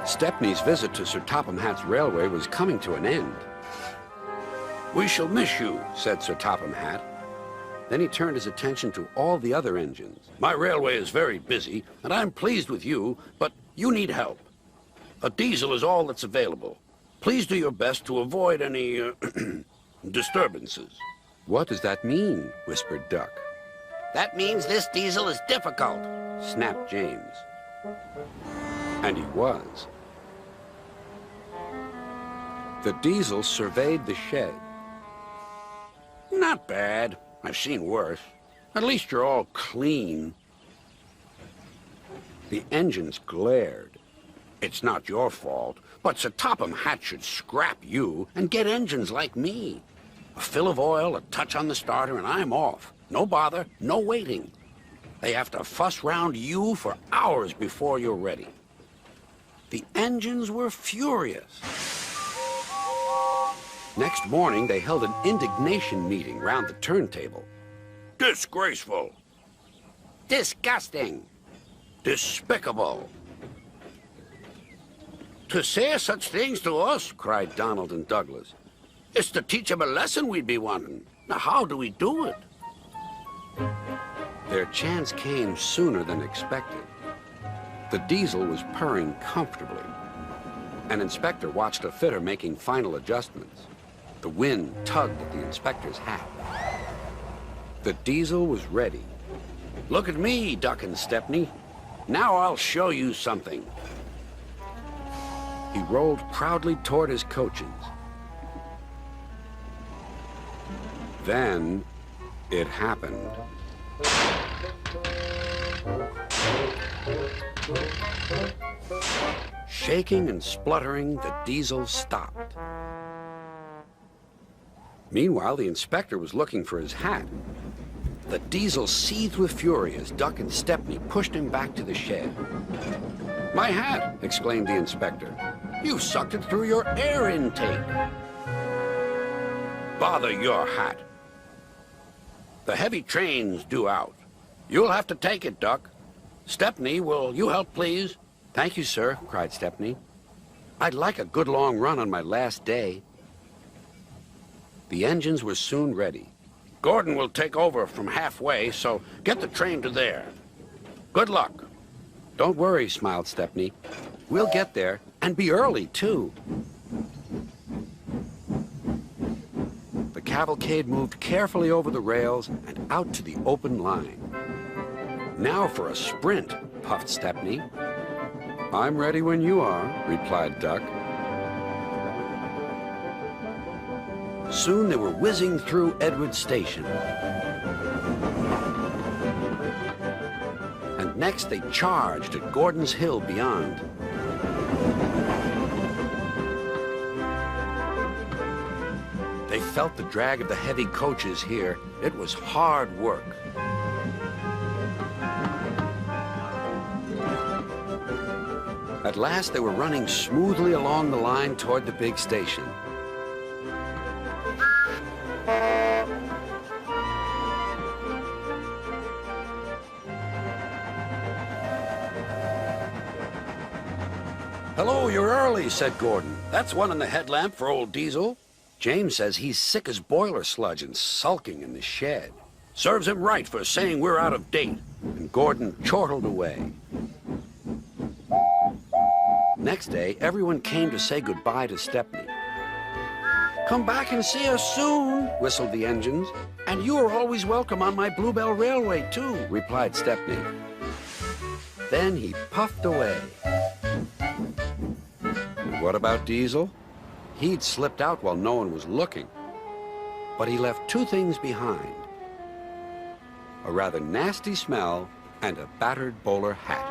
Stepney's visit to Sir Topham Hatt's railway was coming to an end. "We shall miss you," said Sir Topham Hatt. Then he turned his attention to all the other engines. "My railway is very busy, and I'm pleased with you, but you need help. A diesel is all that's available. Please do your best to avoid any disturbances." "What does that mean?" whispered Duck. That means this diesel is difficult, snapped James. And he was. The diesel surveyed the shed. "Not bad. I've seen worse. At least you're all clean." The engines glared. "It's not your fault, but Sir Topham Hatt should scrap you and get engines like me. A fill of oil, a touch on the starter, and I'm off. No bother, no waiting. They have to fuss round you for hours before you're ready." The engines were furious. Next morning, they held an indignation meeting round the turntable. "Disgraceful. disgusting, Despicable. To say such things to us," cried Donald and Douglas. "It's to teach them a lesson we'd be wanting. Now, how do we do it?" Their chance came sooner than expected. The diesel was purring comfortably. An inspector watched a fitter making final adjustments. The wind tugged at the inspector's hat. The diesel was ready. "Look at me, Duck and Stepney. Now I'll show you something." He rolled proudly toward his coaches. Then it happened. Shaking and spluttering, the diesel stopped. Meanwhile, the inspector was looking for his hat. The diesel seethed with fury as Duck and Stepney pushed him back to the shed. "My hat!" exclaimed the inspector. "You sucked it through your air intake." "Bother your hat. The heavy train's due out. You'll have to take it, Duck. Stepney, will you help, please?" "Thank you, sir," cried Stepney. "I'd like a good long run on my last day." The engines were soon ready. "Gordon will take over from halfway, so get the train to there. Good luck." "Don't worry," smiled Stepney. "We'll get there, and be early, too." The cavalcade moved carefully over the rails and out to the open line. "Now for a sprint," puffed Stepney. "I'm ready when you are," replied Duck. Soon they were whizzing through Edward Station. And next they charged at Gordon's Hill beyond. They felt the drag of the heavy coaches here. It was hard work. At last they were running smoothly along the line toward the big station. "Hello, you're early," said Gordon. "That's one in the headlamp for old Diesel. James says he's sick as boiler sludge and sulking in the shed. Serves him right for saying we're out of date." And Gordon chortled away. Next day, everyone came to say goodbye to Stepney. "Come back and see us soon," whistled the engines. "And you are always welcome on my Bluebell Railway, too," replied Stepney. Then he puffed away. And what about Diesel? He'd slipped out while no one was looking. But he left two things behind: a rather nasty smell and a battered bowler hat.